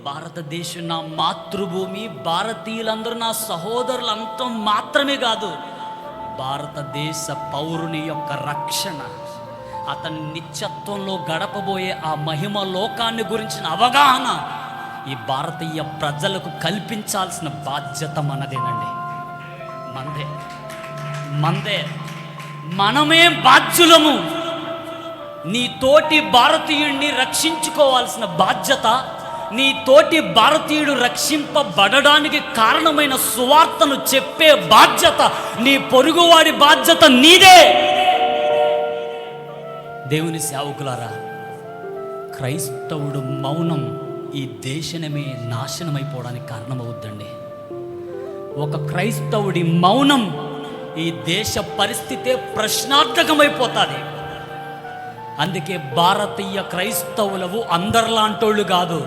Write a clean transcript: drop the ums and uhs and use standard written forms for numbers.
భారతదేశం నా మాతృభూమి, భారతీయులందరూ నా సహోదరులు అంతం మాత్రమే కాదు, భారతదేశ పౌరుని యొక్క రక్షణ, అతని నిత్యత్వంలో గడపబోయే ఆ మహిమ లోకాన్ని గురించిన అవగాహన ఈ భారతీయ ప్రజలకు కల్పించాల్సిన బాధ్యత మనదేనండి. మందే మనమే బాధ్యులము. నీ తోటి భారతీయుడిని రక్షించుకోవాల్సిన బాధ్యత, నీ తోటి భారతీయుడు రక్షింపబడడానికి కారణమైన సువార్తను చెప్పే బాధ్యత, నీ పొరుగువాడి బాధ్యత నీదే. దేవుని సేవకులారా, క్రైస్తవుడు మౌనం ఈ దేశమే నాశనమైపోవడానికి కారణమవుద్దండి. ఒక క్రైస్తవుడి మౌనం ఈ దేశ పరిస్థితే ప్రశ్నార్థకమైపోతుంది. అందుకే భారతీయ క్రైస్తవులవు అందరిలాంటోళ్ళు కాదు,